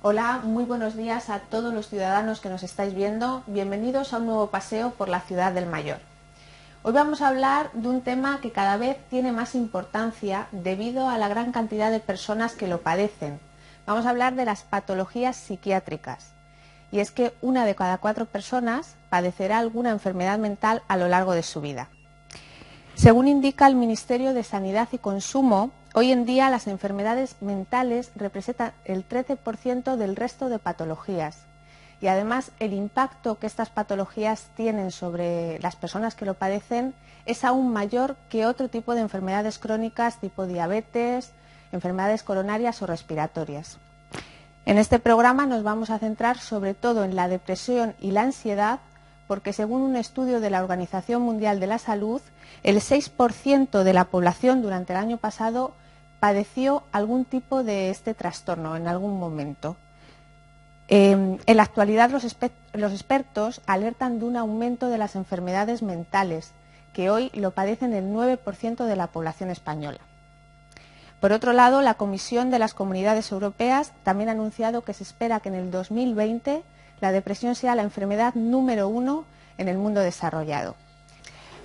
Hola, muy buenos días a todos los ciudadanos que nos estáis viendo. Bienvenidos a un nuevo paseo por la ciudad del Mayor. Hoy vamos a hablar de un tema que cada vez tiene más importancia debido a la gran cantidad de personas que lo padecen. Vamos a hablar de las patologías psiquiátricas. Y es que 1 de cada 4 personas padecerá alguna enfermedad mental a lo largo de su vida. Según indica el Ministerio de Sanidad y Consumo, hoy en día las enfermedades mentales representan el 13% del resto de patologías y además el impacto que estas patologías tienen sobre las personas que lo padecen es aún mayor que otro tipo de enfermedades crónicas tipo diabetes, enfermedades coronarias o respiratorias. En este programa nos vamos a centrar sobre todo en la depresión y la ansiedad porque según un estudio de la Organización Mundial de la Salud, el 6% de la población durante el año pasado padeció algún tipo de este trastorno en algún momento. En la actualidad los expertos alertan de un aumento de las enfermedades mentales, que hoy lo padecen el 9% de la población española. Por otro lado, la Comisión de las Comunidades Europeas también ha anunciado que se espera que en el 2020 la depresión sea la enfermedad número 1 en el mundo desarrollado.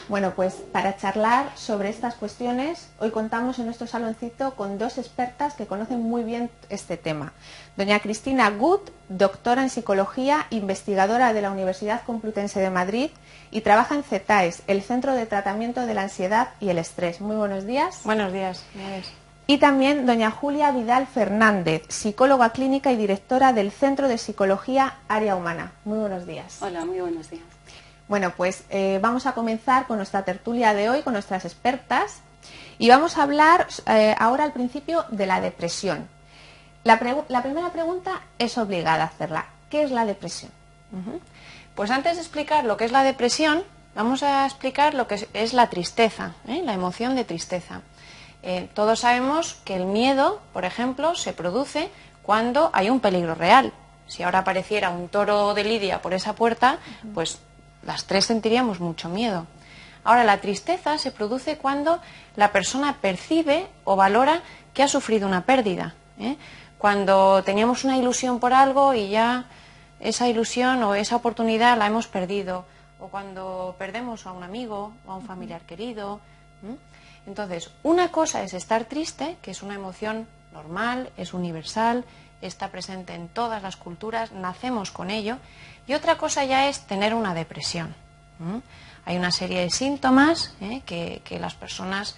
Bueno, pues para charlar sobre estas cuestiones, hoy contamos en nuestro saloncito con 2 expertas que conocen muy bien este tema. Doña Cristina Gut, doctora en psicología, investigadora de la Universidad Complutense de Madrid y trabaja en CETAES, el Centro de Tratamiento de la Ansiedad y el Estrés. Muy buenos días. Buenos días. Y también doña Julia Vidal Fernández, psicóloga clínica y directora del Centro de Psicología Área Humana. Muy buenos días. Hola, muy buenos días. Bueno, pues vamos a comenzar con nuestra tertulia de hoy, con nuestras expertas, y vamos a hablar ahora al principio de la depresión. La primera pregunta es obligada a hacerla. ¿Qué es la depresión? Pues antes de explicar lo que es la depresión, vamos a explicar lo que es la tristeza, la emoción de tristeza. Todos sabemos que el miedo, por ejemplo, se produce cuando hay un peligro real. Si ahora apareciera un toro de Lidia por esa puerta, pues las 3 sentiríamos mucho miedo. Ahora, la tristeza se produce cuando la persona percibe o valora que ha sufrido una pérdida. Cuando teníamos una ilusión por algo y ya esa ilusión o esa oportunidad la hemos perdido. O cuando perdemos a un amigo o a un familiar querido. Entonces, una cosa es estar triste, que es una emoción normal, es universal, está presente en todas las culturas, nacemos con ello, y otra cosa ya es tener una depresión. Hay una serie de síntomas que las personas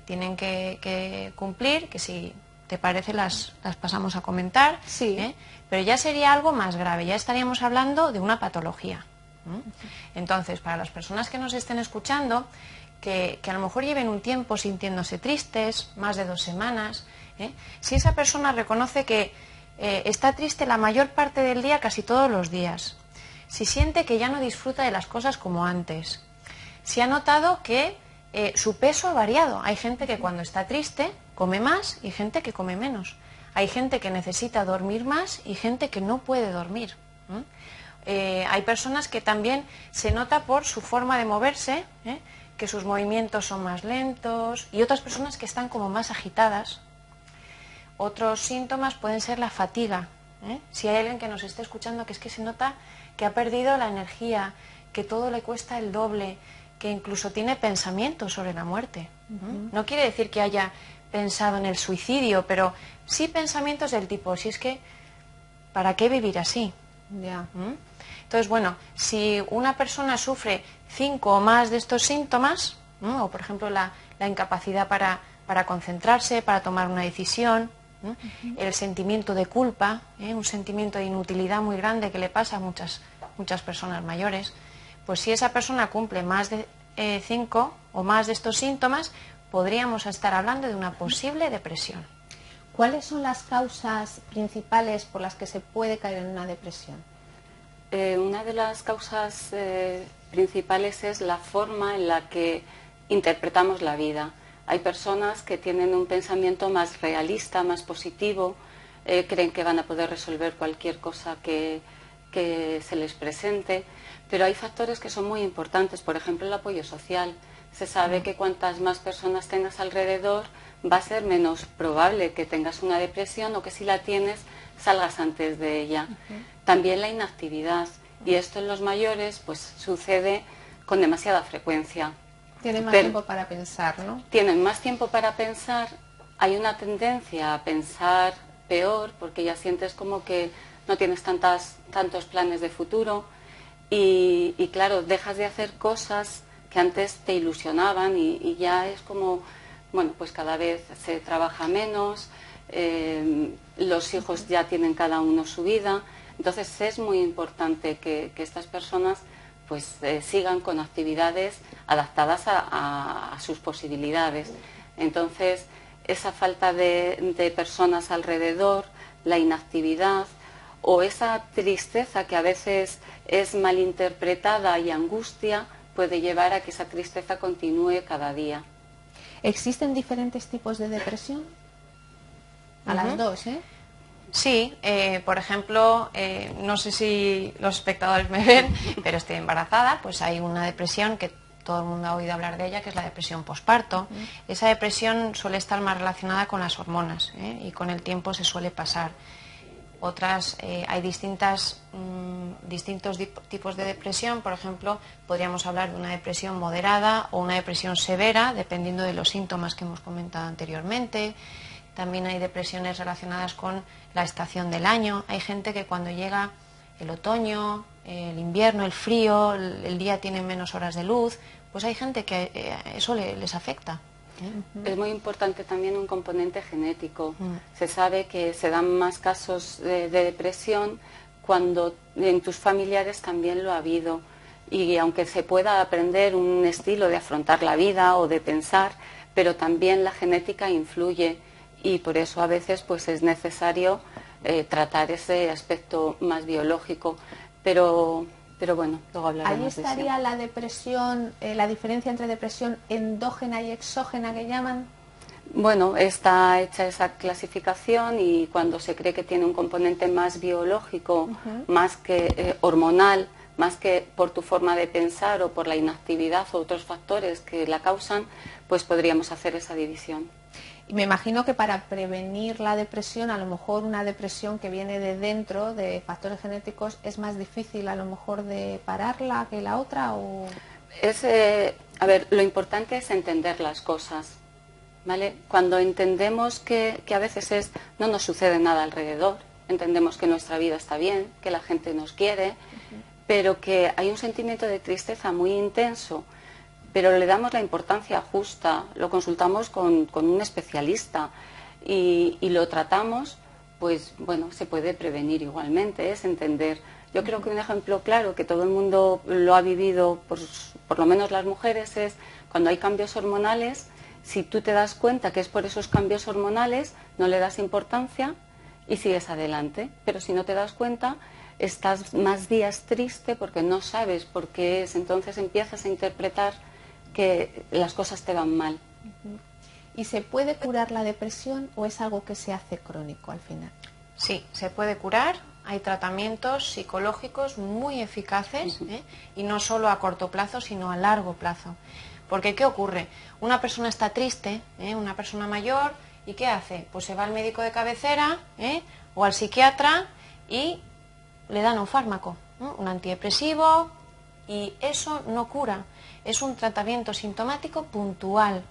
tienen que cumplir, que si te parece las pasamos a comentar, sí. Pero ya sería algo más grave, ya estaríamos hablando de una patología. Entonces, para las personas que nos estén escuchando, que a lo mejor lleven un tiempo sintiéndose tristes, más de 2 semanas, si esa persona reconoce que está triste la mayor parte del día, casi todos los días, si siente que ya no disfruta de las cosas como antes, si ha notado que su peso ha variado, hay gente que cuando está triste come más y gente que come menos, hay gente que necesita dormir más y gente que no puede dormir. Hay personas que también se nota por su forma de moverse, que sus movimientos son más lentos, y otras personas que están como más agitadas. Otros síntomas pueden ser la fatiga. Si hay alguien que nos esté escuchando que es que se nota que ha perdido la energía, que todo le cuesta el doble, que incluso tiene pensamientos sobre la muerte. No quiere decir que haya pensado en el suicidio, pero sí pensamientos del tipo, si es que, ¿para qué vivir así? Ya. Entonces, bueno, si una persona sufre 5 o más de estos síntomas, o por ejemplo la incapacidad para concentrarse, para tomar una decisión, el sentimiento de culpa, un sentimiento de inutilidad muy grande que le pasa a muchas personas mayores, pues si esa persona cumple más de 5 o más de estos síntomas, podríamos estar hablando de una posible depresión. ¿Cuáles son las causas principales por las que se puede caer en una depresión? Una de las causas principales es la forma en la que interpretamos la vida. Hay personas que tienen un pensamiento más realista, más positivo, creen que van a poder resolver cualquier cosa que se les presente, pero hay factores que son muy importantes, por ejemplo el apoyo social. Se sabe que cuantas más personas tengas alrededor, va a ser menos probable que tengas una depresión o que si la tienes salgas antes de ella. También la inactividad, y esto en los mayores pues sucede con demasiada frecuencia. Tienen más tiempo para pensar, ¿no? Tienen más tiempo para pensar, hay una tendencia a pensar peor porque ya sientes como que no tienes tantos planes de futuro y claro, dejas de hacer cosas que antes te ilusionaban y ya es como, bueno, pues cada vez se trabaja menos, los hijos ya tienen cada uno su vida, entonces es muy importante que estas personas pues sigan con actividades adaptadas a sus posibilidades. Entonces, esa falta de personas alrededor, la inactividad o esa tristeza que a veces es malinterpretada y angustia puede llevar a que esa tristeza continúe cada día. ¿Existen diferentes tipos de depresión? A las dos, ¿eh? Sí, por ejemplo, no sé si los espectadores me ven, pero estoy embarazada, pues hay una depresión que todo el mundo ha oído hablar de ella, que es la depresión posparto. Esa depresión suele estar más relacionada con las hormonas, y con el tiempo se suele pasar. Otras, hay distintos tipos de depresión, por ejemplo, podríamos hablar de una depresión moderada o una depresión severa, dependiendo de los síntomas que hemos comentado anteriormente. También hay depresiones relacionadas con la estación del año. Hay gente que cuando llega el otoño, el invierno, el frío, el día tiene menos horas de luz, pues hay gente que eso les afecta. Es muy importante también un componente genético. Se sabe que se dan más casos de depresión cuando en tus familiares también lo ha habido. Y aunque se pueda aprender un estilo de afrontar la vida o de pensar, pero también la genética influye. Y por eso a veces pues es necesario tratar ese aspecto más biológico, pero bueno, luego hablaremos de eso. ¿Ahí estaría la depresión, la diferencia entre depresión endógena y exógena que llaman? Bueno, está hecha esa clasificación y cuando se cree que tiene un componente más biológico, más que hormonal, más que por tu forma de pensar o por la inactividad o otros factores que la causan, pues podríamos hacer esa división. Y me imagino que para prevenir la depresión, a lo mejor una depresión que viene de dentro, de factores genéticos, es más difícil a lo mejor de pararla que la otra. ¿O? A ver, lo importante es entender las cosas, ¿vale? Cuando entendemos que a veces no nos sucede nada alrededor, entendemos que nuestra vida está bien, que la gente nos quiere, pero que hay un sentimiento de tristeza muy intenso, pero le damos la importancia justa, lo consultamos con un especialista y lo tratamos, pues bueno, se puede prevenir igualmente, es entender. Yo creo que un ejemplo claro que todo el mundo lo ha vivido, por lo menos las mujeres, es cuando hay cambios hormonales, si tú te das cuenta que es por esos cambios hormonales, no le das importancia y sigues adelante, pero si no te das cuenta, estás más días triste porque no sabes por qué es, entonces empiezas a interpretar que las cosas te van mal. ¿Y se puede curar la depresión o es algo que se hace crónico al final? Sí, se puede curar. Hay tratamientos psicológicos muy eficaces, y no solo a corto plazo, sino a largo plazo. Porque ¿qué ocurre? Una persona está triste, una persona mayor, ¿y qué hace? Pues se va al médico de cabecera o al psiquiatra y le dan un fármaco, un antidepresivo, y eso no cura. Es un tratamiento sintomático puntual,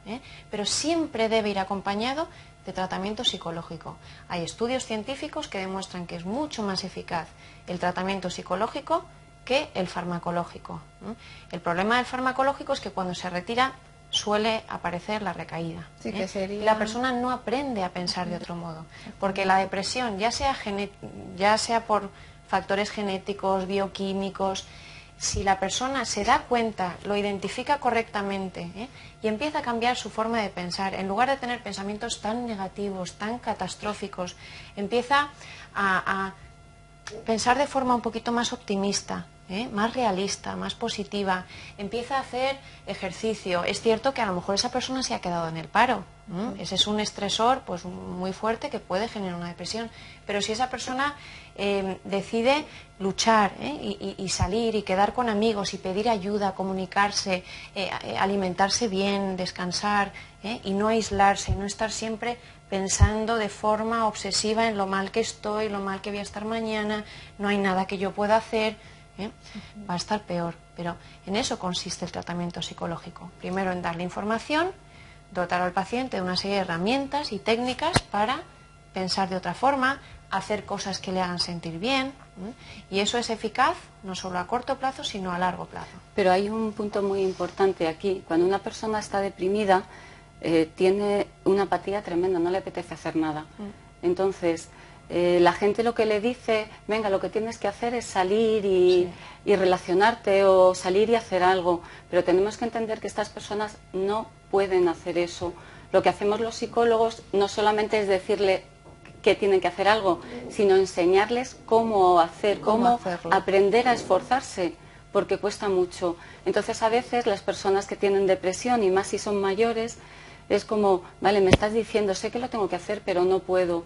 pero siempre debe ir acompañado de tratamiento psicológico. Hay estudios científicos que demuestran que es mucho más eficaz el tratamiento psicológico que el farmacológico. El problema del farmacológico es que cuando se retira suele aparecer la recaída. Sí, que sería... Y la persona no aprende a pensar de otro modo, porque la depresión, ya sea por factores genéticos, bioquímicos, si la persona se da cuenta, lo identifica correctamente, y empieza a cambiar su forma de pensar, en lugar de tener pensamientos tan negativos, tan catastróficos, empieza a pensar de forma un poquito más optimista, más realista, más positiva, empieza a hacer ejercicio. Es cierto que a lo mejor esa persona se ha quedado en el paro, Ese es un estresor pues muy fuerte que puede generar una depresión. Pero si esa persona decide luchar y salir y quedar con amigos y pedir ayuda, comunicarse, alimentarse bien, descansar y no aislarse, y no estar siempre pensando de forma obsesiva en lo mal que estoy, lo mal que voy a estar mañana, no hay nada que yo pueda hacer, va a estar peor. Pero en eso consiste el tratamiento psicológico. Primero en darle información, dotar al paciente de una serie de herramientas y técnicas para pensar de otra forma, hacer cosas que le hagan sentir bien, y eso es eficaz no solo a corto plazo, sino a largo plazo. Pero hay un punto muy importante aquí. Cuando una persona está deprimida, tiene una apatía tremenda, no le apetece hacer nada. Entonces, la gente lo que le dice, venga, lo que tienes que hacer es salir y relacionarte, o salir y hacer algo. Pero tenemos que entender que estas personas no pueden hacer eso. Lo que hacemos los psicólogos no solamente es decirle que tienen que hacer algo, sino enseñarles cómo hacer, cómo aprender a esforzarse, porque cuesta mucho. Entonces, a veces las personas que tienen depresión, y más si son mayores, es como, vale, me estás diciendo, sé que lo tengo que hacer, pero no puedo.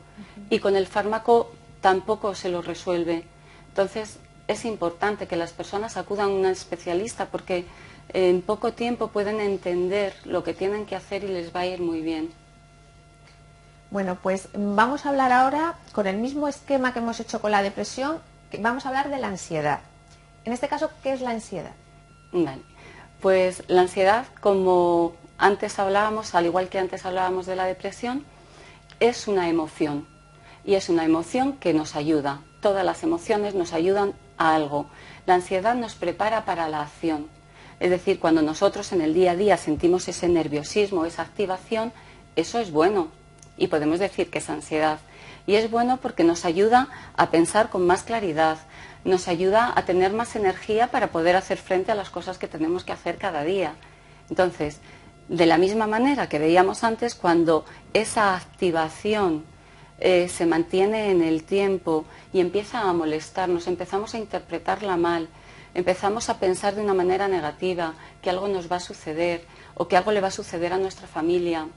Y con el fármaco tampoco se lo resuelve. Entonces, es importante que las personas acudan a un especialista, porque en poco tiempo pueden entender lo que tienen que hacer y les va a ir muy bien. Bueno, pues vamos a hablar ahora, con el mismo esquema que hemos hecho con la depresión, vamos a hablar de la ansiedad. En este caso, ¿qué es la ansiedad? Vale. Pues la ansiedad, como antes hablábamos, al igual que antes hablábamos de la depresión, es una emoción. Y es una emoción que nos ayuda. Todas las emociones nos ayudan a algo. La ansiedad nos prepara para la acción. Es decir, cuando nosotros en el día a día sentimos ese nerviosismo, esa activación, eso es bueno. Y podemos decir que es ansiedad. Y es bueno porque nos ayuda a pensar con más claridad, nos ayuda a tener más energía para poder hacer frente a las cosas que tenemos que hacer cada día. Entonces, de la misma manera que veíamos antes, cuando esa activación se mantiene en el tiempo y empieza a molestarnos, empezamos a interpretarla mal, empezamos a pensar de una manera negativa, que algo nos va a suceder o que algo le va a suceder a nuestra familia,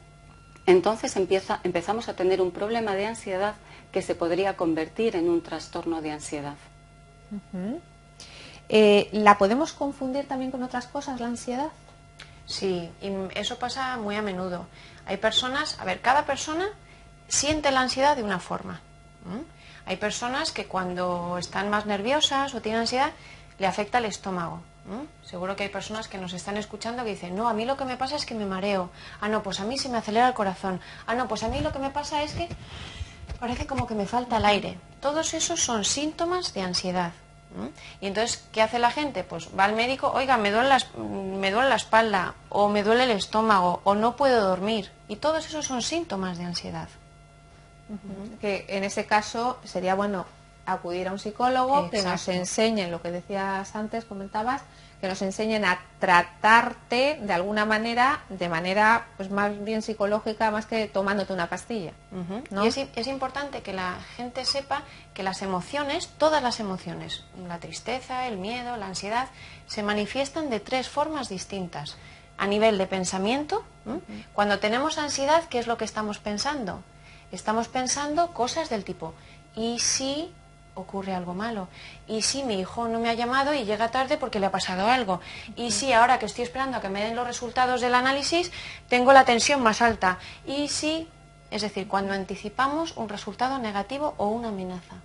entonces empezamos a tener un problema de ansiedad que se podría convertir en un trastorno de ansiedad. ¿La podemos confundir también con otras cosas, la ansiedad? Sí, y eso pasa muy a menudo. Hay personas, cada persona siente la ansiedad de una forma. Hay personas que cuando están más nerviosas o tienen ansiedad, le afecta el estómago. Seguro que hay personas que nos están escuchando que dicen, no, a mí lo que me pasa es que me mareo. Ah, no, pues a mí se me acelera el corazón. Ah, no, pues a mí lo que me pasa es que parece como que me falta el aire. Todos esos son síntomas de ansiedad. Y entonces, ¿qué hace la gente? Pues va al médico, oiga, me duele la espalda, o me duele el estómago, o no puedo dormir. Y todos esos son síntomas de ansiedad. Que en ese caso sería bueno acudir a un psicólogo. Exacto. Que nos enseñen lo que decías antes, comentabas, que nos enseñen a tratarte de alguna manera, de manera pues más bien psicológica, más que tomándote una pastilla. ¿No? Y es importante que la gente sepa que las emociones, todas las emociones, la tristeza, el miedo, la ansiedad, se manifiestan de 3 formas distintas. A nivel de pensamiento, cuando tenemos ansiedad, ¿qué es lo que estamos pensando? Estamos pensando cosas del tipo, ¿y si ocurre algo malo? ¿Y si mi hijo no me ha llamado y llega tarde porque le ha pasado algo? ¿Y si ahora que estoy esperando a que me den los resultados del análisis tengo la tensión más alta? ¿Y si? Es decir, cuando anticipamos un resultado negativo o una amenaza.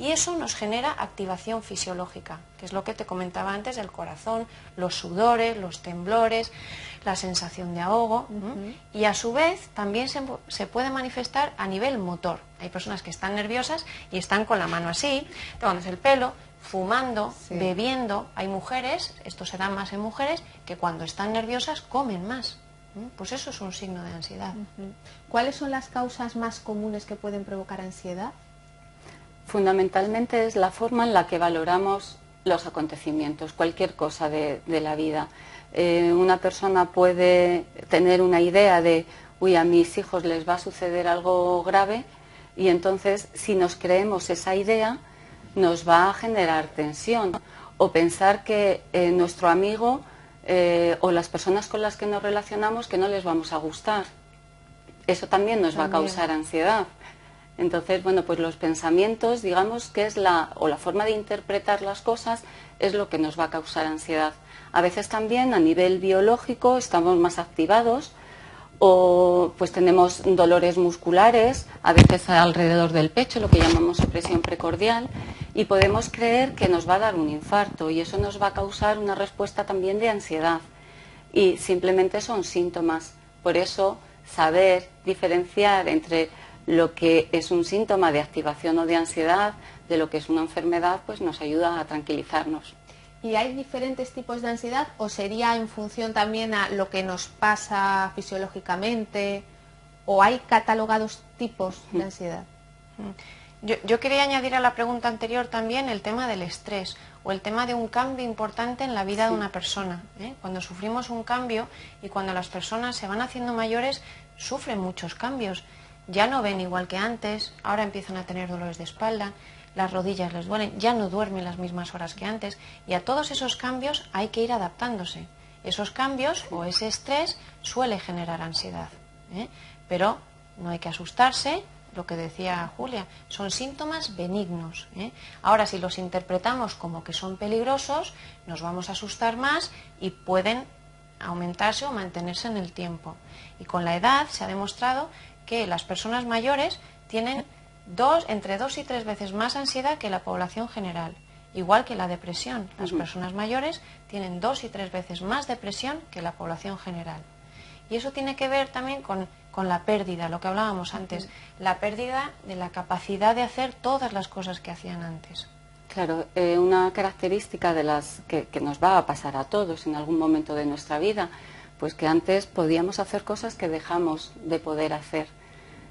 Y eso nos genera activación fisiológica, que es lo que te comentaba antes del corazón, los sudores, los temblores, la sensación de ahogo. Y a su vez también se puede manifestar a nivel motor. Hay personas que están nerviosas y están con la mano así, tomándose el pelo, fumando, bebiendo. Hay mujeres, esto se da más en mujeres, que cuando están nerviosas comen más. Pues eso es un signo de ansiedad. ¿Cuáles son las causas más comunes que pueden provocar ansiedad? Fundamentalmente es la forma en la que valoramos los acontecimientos, cualquier cosa de la vida. Una persona puede tener una idea de, uy, a mis hijos les va a suceder algo grave, y entonces si nos creemos esa idea nos va a generar tensión. O pensar que nuestro amigo o las personas con las que nos relacionamos que no les vamos a gustar. eso también nos va a causar ansiedad. Entonces, bueno, pues los pensamientos, digamos que es la forma de interpretar las cosas es lo que nos va a causar ansiedad. A veces también a nivel biológico estamos más activados o pues tenemos dolores musculares, a veces alrededor del pecho, lo que llamamos opresión precordial, y podemos creer que nos va a dar un infarto y eso nos va a causar una respuesta también de ansiedad. Y simplemente son síntomas. Por eso, saber diferenciar entre lo que es un síntoma de activación o de ansiedad de lo que es una enfermedad, pues nos ayuda a tranquilizarnos. ¿Y hay diferentes tipos de ansiedad o sería en función también a lo que nos pasa fisiológicamente o hay catalogados tipos de ansiedad? Yo quería añadir a la pregunta anterior también el tema del estrés o el tema de un cambio importante en la vida de una persona, ¿eh? Cuando sufrimos un cambio y cuando las personas se van haciendo mayores, sufren muchos cambios. Ya no ven igual que antes, ahora empiezan a tener dolores de espalda, las rodillas les duelen, ya no duermen las mismas horas que antes y a todos esos cambios hay que ir adaptándose. Esos cambios o ese estrés suele generar ansiedad, ¿eh? Pero no hay que asustarse. Lo que decía Julia, son síntomas benignos, ¿eh? Ahora, si los interpretamos como que son peligrosos, nos vamos a asustar más y pueden aumentarse o mantenerse en el tiempo. Y con la edad se ha demostrado que las personas mayores tienen entre 2 y 3 veces más ansiedad que la población general. Igual que la depresión, las personas mayores tienen 2 y 3 veces más depresión que la población general. Y eso tiene que ver también con la pérdida, lo que hablábamos antes, la pérdida de la capacidad de hacer todas las cosas que hacían antes. Claro, una característica de las que nos va a pasar a todos en algún momento de nuestra vida, pues que antes podíamos hacer cosas que dejamos de poder hacer.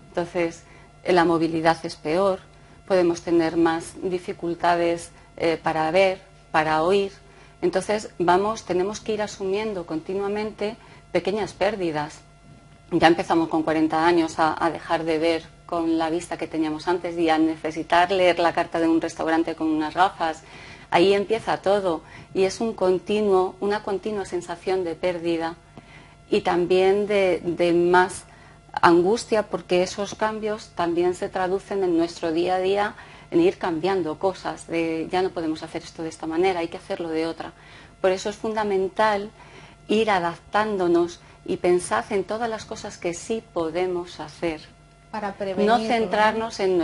Entonces, la movilidad es peor, podemos tener más dificultades para ver, para oír. Entonces, tenemos que ir asumiendo continuamente pequeñas pérdidas. Ya empezamos con 40 años a dejar de ver con la vista que teníamos antes y a necesitar leer la carta de un restaurante con unas gafas. Ahí empieza todo y es una continua sensación de pérdida y también de más angustia porque esos cambios también se traducen en nuestro día a día en ir cambiando cosas, ya no podemos hacer esto de esta manera, hay que hacerlo de otra. Por eso es fundamental ir adaptándonos y pensad en todas las cosas que sí podemos hacer. Para prevenir, no centrarnos en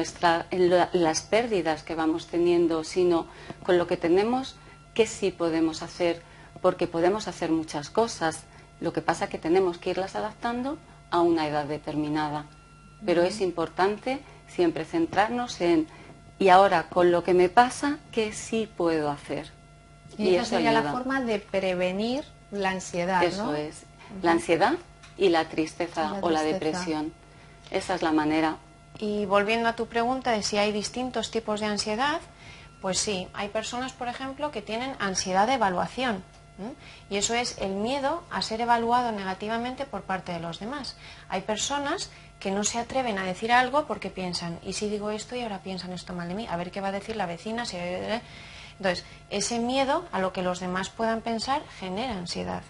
las pérdidas que vamos teniendo, sino con lo que tenemos, que sí podemos hacer, porque podemos hacer muchas cosas. Lo que pasa es que tenemos que irlas adaptando a una edad determinada. Pero es importante siempre centrarnos y ahora con lo que me pasa, ¿qué sí puedo hacer? Y esa sería la forma de prevenir la ansiedad, ¿no? Eso es. La ansiedad y la tristeza o la depresión. Esa es la manera. Y volviendo a tu pregunta de si hay distintos tipos de ansiedad, pues sí, hay personas, por ejemplo, que tienen ansiedad de evaluación. Y eso es el miedo a ser evaluado negativamente por parte de los demás. Hay personas que no se atreven a decir algo porque piensan, ¿y si digo esto y ahora piensan esto mal de mí? A ver qué va a decir la vecina. Entonces, ese miedo a lo que los demás puedan pensar genera ansiedad.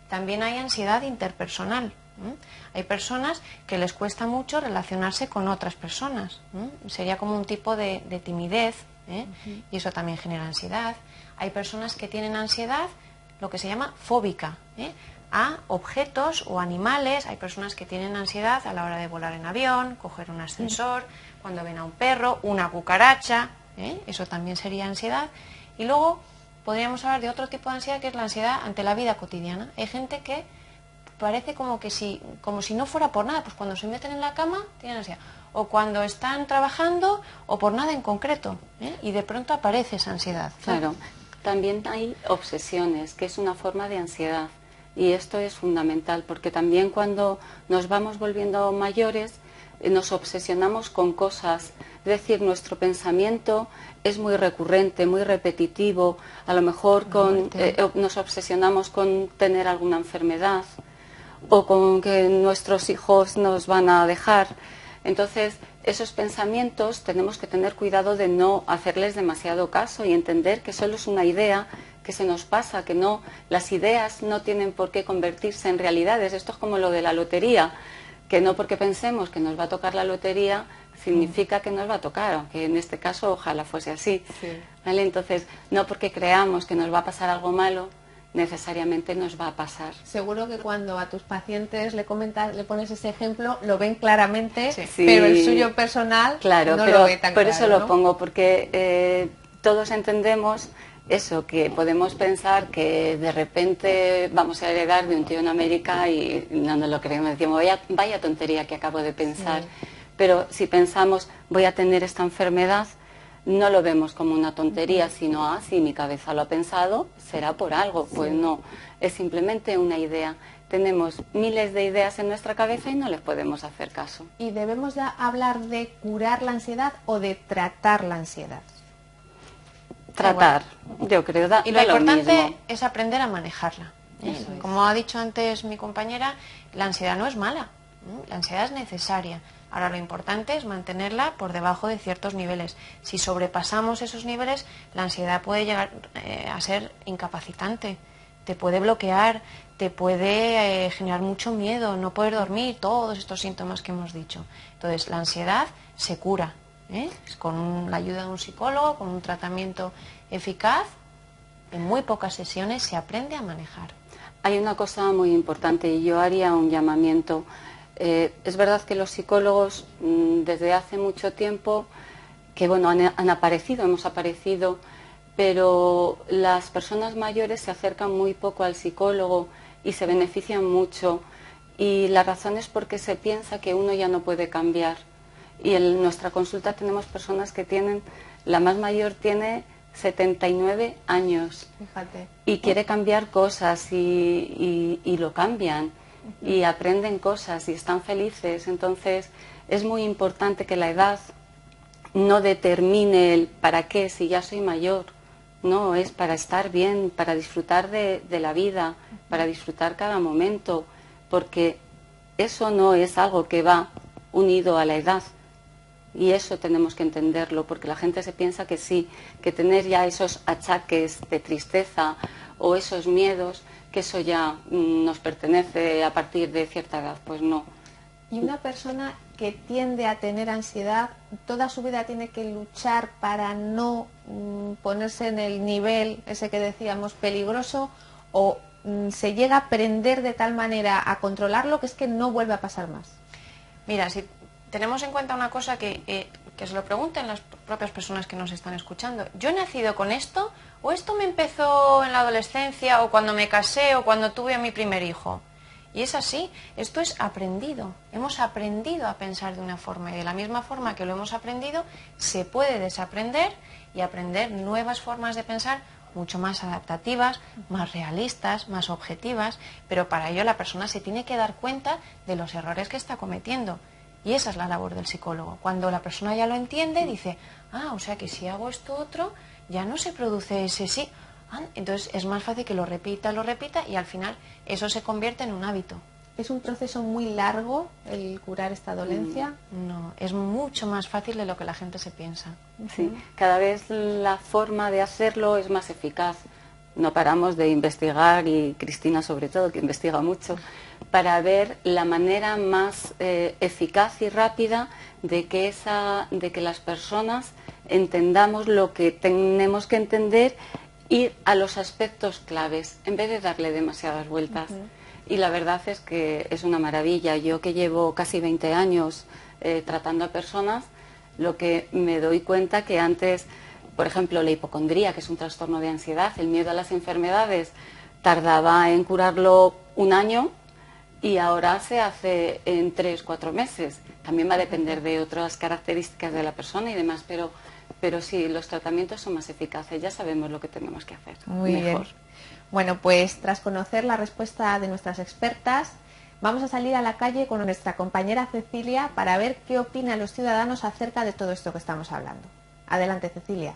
También hay ansiedad interpersonal. Hay personas que les cuesta mucho relacionarse con otras personas. Sería como un tipo de timidez, y eso también genera ansiedad. Hay personas que tienen ansiedad, lo que se llama fóbica, a objetos o animales. Hay personas que tienen ansiedad a la hora de volar en avión, coger un ascensor, cuando ven a un perro, una cucaracha, eso también sería ansiedad. Y luego podríamos hablar de otro tipo de ansiedad, que es la ansiedad ante la vida cotidiana. Hay gente que parece como si no fuera por nada, pues cuando se meten en la cama tienen ansiedad, o cuando están trabajando o por nada en concreto, y de pronto aparece esa ansiedad. Claro, también hay obsesiones, que es una forma de ansiedad, y esto es fundamental, porque también cuando nos vamos volviendo mayores nos obsesionamos con cosas, es decir, nuestro pensamiento es muy recurrente, muy repetitivo, a lo mejor nos obsesionamos con tener alguna enfermedad o con que nuestros hijos nos van a dejar. Entonces, esos pensamientos tenemos que tener cuidado de no hacerles demasiado caso y entender que solo es una idea que se nos pasa, que las ideas no tienen por qué convertirse en realidades. Esto es como lo de la lotería, que no porque pensemos que nos va a tocar la lotería significa que nos va a tocar, aunque en este caso ojalá fuese así. Sí. ¿Vale? Entonces, no porque creamos que nos va a pasar algo malo, necesariamente nos va a pasar. Seguro que cuando a tus pacientes le comentas, le pones ese ejemplo, lo ven claramente, Sí. pero el suyo personal Claro, no pero lo ve tan por claro, eso lo ¿no? pongo, porque todos entendemos eso, que podemos pensar que de repente vamos a heredar de un tío en América y no nos lo creemos, decimos, vaya tontería que acabo de pensar. Sí. Pero si pensamos, voy a tener esta enfermedad, no lo vemos como una tontería, sino, si mi cabeza lo ha pensado, será por algo. Pues no, es simplemente una idea. Tenemos miles de ideas en nuestra cabeza y no les podemos hacer caso. ¿Y debemos de hablar de curar la ansiedad o de tratar la ansiedad? Tratar, yo creo, Y lo lo importante mismo. es aprender a manejarla. Eso es. Como ha dicho antes mi compañera, la ansiedad no es mala, la ansiedad es necesaria. Ahora lo importante es mantenerla por debajo de ciertos niveles. Si sobrepasamos esos niveles, la ansiedad puede llegar a ser incapacitante, te puede bloquear, te puede generar mucho miedo, no poder dormir, todos estos síntomas que hemos dicho. Entonces, la ansiedad se cura, con la ayuda de un psicólogo, con un tratamiento eficaz. En muy pocas sesiones se aprende a manejar. Hay una cosa muy importante y yo haría un llamamiento. Es verdad que los psicólogos desde hace mucho tiempo, que bueno, han aparecido, hemos aparecido, pero las personas mayores se acercan muy poco al psicólogo y se benefician mucho. Y la razón es porque se piensa que uno ya no puede cambiar. Y en nuestra consulta tenemos personas que tienen, la más mayor tiene 79 años. Fíjate. Y quiere cambiar cosas y lo cambian y aprenden cosas y están felices. Entonces es muy importante que la edad no determine el para qué si ya soy mayor. No, es para estar bien, para disfrutar de la vida, para disfrutar cada momento, porque eso no es algo que va unido a la edad. Y eso tenemos que entenderlo, porque la gente se piensa que sí, que tener ya esos achaques de tristeza o esos miedos, que eso ya nos pertenece a partir de cierta edad. Pues no. Y una persona que tiende a tener ansiedad, toda su vida tiene que luchar para no ponerse en el nivel ese que decíamos peligroso, o se llega a aprender de tal manera a controlarlo que es que no vuelve a pasar más. Mira, si tenemos en cuenta una cosa que se lo pregunten las propias personas que nos están escuchando. ¿Yo he nacido con esto? ¿O esto me empezó en la adolescencia o cuando me casé o cuando tuve a mi primer hijo? Y es así, esto es aprendido. Hemos aprendido a pensar de una forma y de la misma forma que lo hemos aprendido, se puede desaprender y aprender nuevas formas de pensar mucho más adaptativas, más realistas, más objetivas, pero para ello la persona se tiene que dar cuenta de los errores que está cometiendo. Y esa es la labor del psicólogo. Cuando la persona ya lo entiende, dice, o sea que si hago esto otro, ya no se produce ese sí. Entonces es más fácil que lo repita y al final eso se convierte en un hábito. ¿Es un proceso muy largo el curar esta dolencia? No, es mucho más fácil de lo que la gente se piensa. Sí, cada vez la forma de hacerlo es más eficaz. No paramos de investigar, y Cristina sobre todo, que investiga mucho, para ver la manera más eficaz y rápida de que las personas entendamos lo que tenemos que entender, ir a los aspectos claves, en vez de darle demasiadas vueltas. Y la verdad es que es una maravilla. Yo, que llevo casi 20 años tratando a personas, lo que me doy cuenta que antes, por ejemplo, la hipocondría, que es un trastorno de ansiedad, el miedo a las enfermedades, tardaba en curarlo un año y ahora se hace en 3-4 meses. También va a depender de otras características de la persona y demás, pero sí, los tratamientos son más eficaces, ya sabemos lo que tenemos que hacer. Muy mejor. bien. Bueno, pues tras conocer la respuesta de nuestras expertas, vamos a salir a la calle con nuestra compañera Cecilia para ver qué opinan los ciudadanos acerca de todo esto que estamos hablando. Adelante, Cecilia.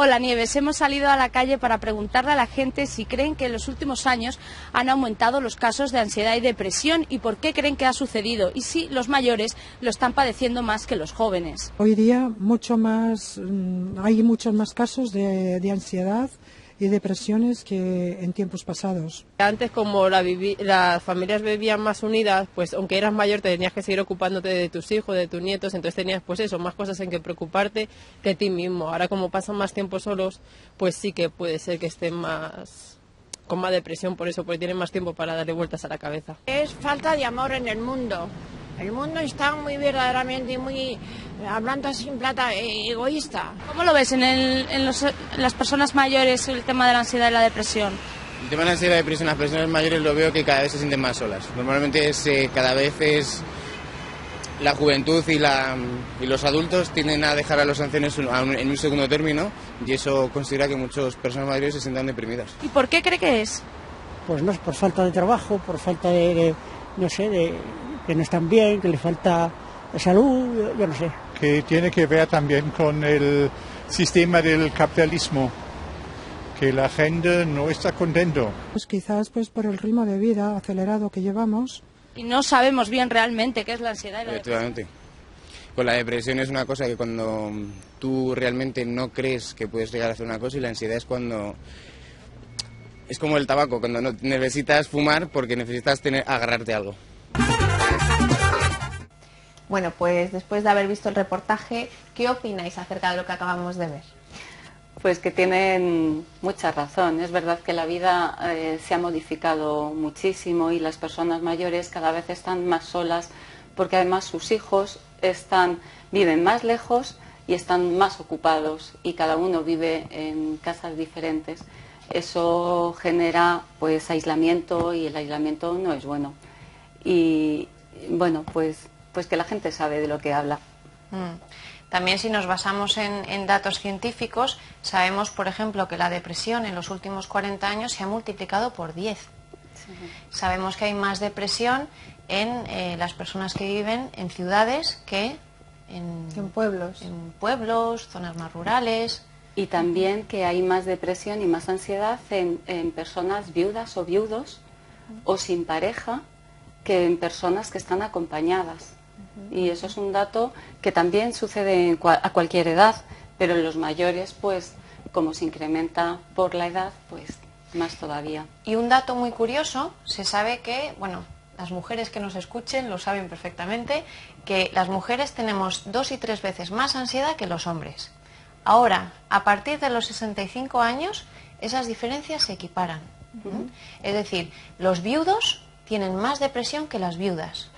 Hola Nieves, hemos salido a la calle para preguntarle a la gente si creen que en los últimos años han aumentado los casos de ansiedad y depresión y por qué creen que ha sucedido y si los mayores lo están padeciendo más que los jóvenes. Hoy día hay muchos más casos de ansiedad y depresiones que en tiempos pasados. Antes, como las familias vivían más unidas, pues aunque eras mayor te tenías que seguir ocupándote de tus hijos, de tus nietos, entonces tenías pues eso, más cosas en que preocuparte que ti mismo. Ahora, como pasan más tiempo solos, pues sí que puede ser que estén con más depresión por eso, porque tienen más tiempo para darle vueltas a la cabeza. Es falta de amor en el mundo. El mundo está muy verdaderamente, hablando así en plata, egoísta. ¿Cómo lo ves en las personas mayores el tema de la ansiedad y la depresión? El tema de la ansiedad y la depresión en las personas mayores lo veo que cada vez se sienten más solas. Normalmente cada vez es la juventud y los adultos tienden a dejar a los ancianos en un segundo término y eso considera que muchas personas mayores se sientan deprimidas. ¿Y por qué cree que es? Pues no, por falta de trabajo, por falta de que no están bien, que les falta salud, yo no sé. Que tiene que ver también con el sistema del capitalismo, que la gente no está contento. Pues quizás por el ritmo de vida acelerado que llevamos. Y no sabemos bien realmente qué es la ansiedad y la depresión. Efectivamente. Pues la depresión es una cosa que cuando tú realmente no crees que puedes llegar a hacer una cosa, y la ansiedad es cuando... Es como el tabaco, cuando no necesitas fumar porque necesitas agarrarte a algo. Bueno, pues después de haber visto el reportaje, ¿qué opináis acerca de lo que acabamos de ver? Pues que tienen mucha razón. Es verdad que la vida se ha modificado muchísimo y las personas mayores cada vez están más solas porque además sus hijos viven más lejos y están más ocupados y cada uno vive en casas diferentes. Eso genera pues aislamiento y el aislamiento no es bueno. Y bueno, pues que la gente sabe de lo que habla. También si nos basamos en datos científicos, sabemos, por ejemplo, que la depresión en los últimos 40 años se ha multiplicado por 10. Sí. Sabemos que hay más depresión en las personas que viven en ciudades que en pueblos. En pueblos, zonas más rurales. Y también que hay más depresión y más ansiedad en personas viudas o viudos o sin pareja que en personas que están acompañadas. Y eso es un dato que también sucede a cualquier edad, pero en los mayores, pues, como se incrementa por la edad, pues, más todavía. Y un dato muy curioso, se sabe que, bueno, las mujeres que nos escuchen lo saben perfectamente, que las mujeres tenemos 2 y 3 veces más ansiedad que los hombres. Ahora, a partir de los 65 años, esas diferencias se equiparan. Es decir, los viudos tienen más depresión que las viudas.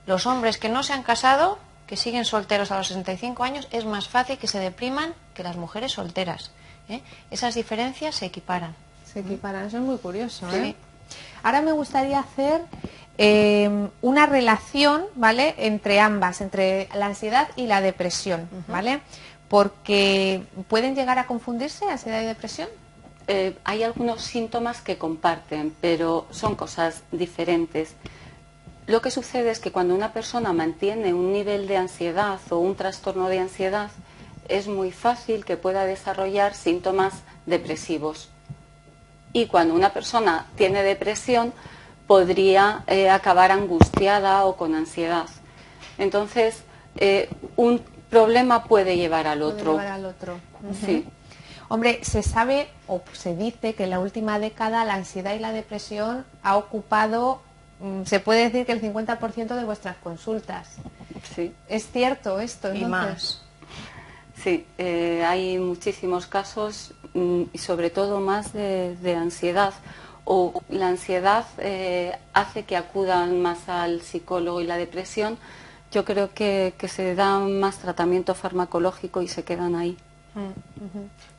Los hombres que no se han casado, que siguen solteros a los 65 años, es más fácil que se depriman que las mujeres solteras. Esas diferencias se equiparan. Se equiparan, eso es muy curioso. Sí. Ahora me gustaría hacer una relación, ¿vale?, entre ambas, entre la ansiedad y la depresión, ¿vale? Porque pueden llegar a confundirse ansiedad y depresión. Hay algunos síntomas que comparten, pero son cosas diferentes. Lo que sucede es que cuando una persona mantiene un nivel de ansiedad o un trastorno de ansiedad, es muy fácil que pueda desarrollar síntomas depresivos. Y cuando una persona tiene depresión, podría acabar angustiada o con ansiedad. Entonces, un problema puede llevar al otro. Puede llevar al otro. Sí. Hombre, se sabe o se dice que en la última década la ansiedad y la depresión ha ocupado, se puede decir que el 50% de vuestras consultas. Sí. ¿Es cierto esto? Entonces? Y más. Sí, hay muchísimos casos y sobre todo más de ansiedad. O la ansiedad hace que acudan más al psicólogo y la depresión. Yo creo que se da más tratamiento farmacológico y se quedan ahí.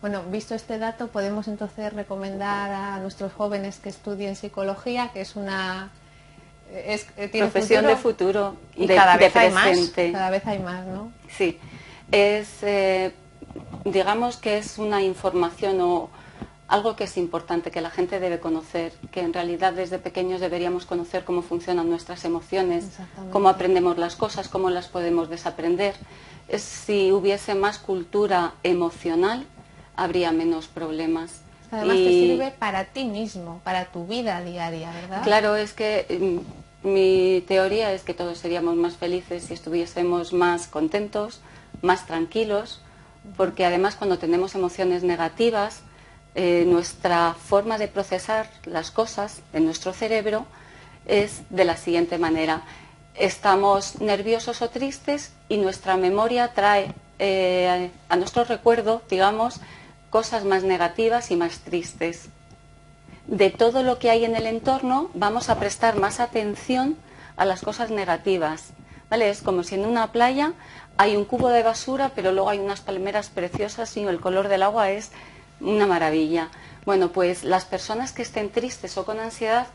Bueno, visto este dato, podemos entonces recomendar a nuestros jóvenes que estudien psicología, que es una tiene profesión de futuro y cada vez hay presente. más. Cada vez hay más, ¿no? Sí, digamos que es una información o algo que es importante, que la gente debe conocer, que en realidad desde pequeños deberíamos conocer cómo funcionan nuestras emociones, cómo aprendemos las cosas, cómo las podemos desaprender. Si hubiese más cultura emocional, habría menos problemas. Además te sirve para ti mismo, para tu vida diaria, ¿verdad? Claro, es que mi teoría es que todos seríamos más felices si estuviésemos más contentos, más tranquilos, porque además cuando tenemos emociones negativas, nuestra forma de procesar las cosas en nuestro cerebro es de la siguiente manera. Estamos nerviosos o tristes y nuestra memoria trae a nuestro recuerdo, digamos, cosas más negativas y más tristes. De todo lo que hay en el entorno vamos a prestar más atención a las cosas negativas, ¿vale? Es como si en una playa hay un cubo de basura, pero luego hay unas palmeras preciosas y el color del agua es una maravilla. Bueno, pues las personas que estén tristes o con ansiedad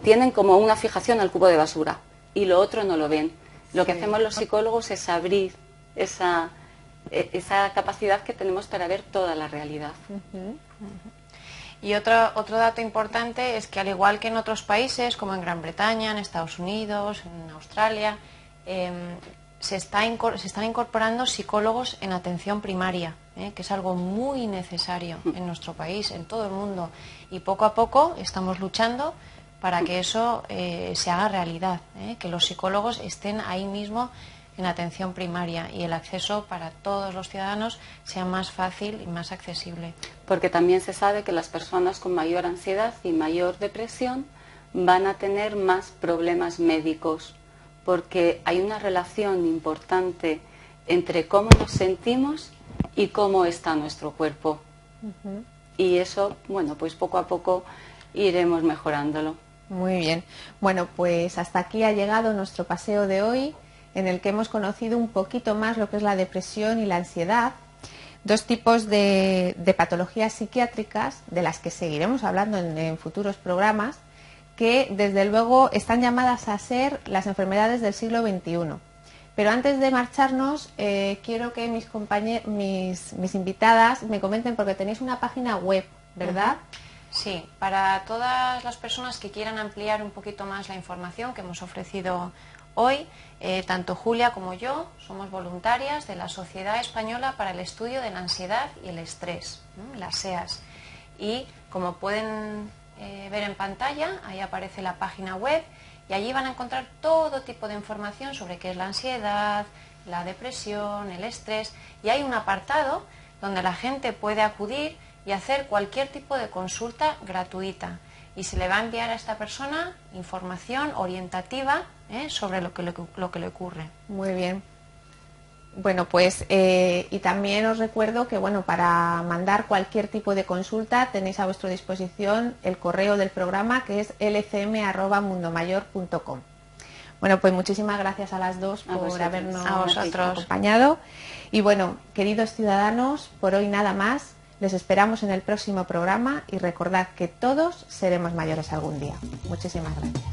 tienen como una fijación al cubo de basura y lo otro no lo ven. Lo que hacemos los psicólogos es abrir esa capacidad que tenemos para ver toda la realidad. Y otro dato importante es que al igual que en otros países, como en Gran Bretaña, en Estados Unidos, en Australia, se están incorporando psicólogos en atención primaria, que es algo muy necesario en nuestro país, en todo el mundo. Y poco a poco estamos luchando para que eso se haga realidad, que los psicólogos estén ahí mismo en atención primaria y el acceso para todos los ciudadanos sea más fácil y más accesible. Porque también se sabe que las personas con mayor ansiedad y mayor depresión van a tener más problemas médicos, porque hay una relación importante entre cómo nos sentimos y cómo está nuestro cuerpo. Y eso, bueno, pues poco a poco iremos mejorándolo. Muy bien. Bueno, pues hasta aquí ha llegado nuestro paseo de hoy, en el que hemos conocido un poquito más lo que es la depresión y la ansiedad, dos tipos de patologías psiquiátricas de las que seguiremos hablando en futuros programas, que desde luego están llamadas a ser las enfermedades del siglo XXI. Pero antes de marcharnos, quiero que mis invitadas me comenten, porque tenéis una página web, ¿verdad? Sí, para todas las personas que quieran ampliar un poquito más la información que hemos ofrecido hoy, tanto Julia como yo somos voluntarias de la Sociedad Española para el Estudio de la Ansiedad y el Estrés, la SEAS. Y como pueden ver en pantalla, ahí aparece la página web y allí van a encontrar todo tipo de información sobre qué es la ansiedad, la depresión, el estrés, y hay un apartado donde la gente puede acudir y hacer cualquier tipo de consulta gratuita. Y se le va a enviar a esta persona información orientativa sobre lo que le ocurre. Muy bien. Bueno, pues y también os recuerdo que para mandar cualquier tipo de consulta tenéis a vuestra disposición el correo del programa, que es lcm@mundomayor.com. Bueno, pues muchísimas gracias a las dos por habernos acompañado. Y bueno, queridos ciudadanos, por hoy nada más. Les esperamos en el próximo programa y recordad que todos seremos mayores algún día. Muchísimas gracias.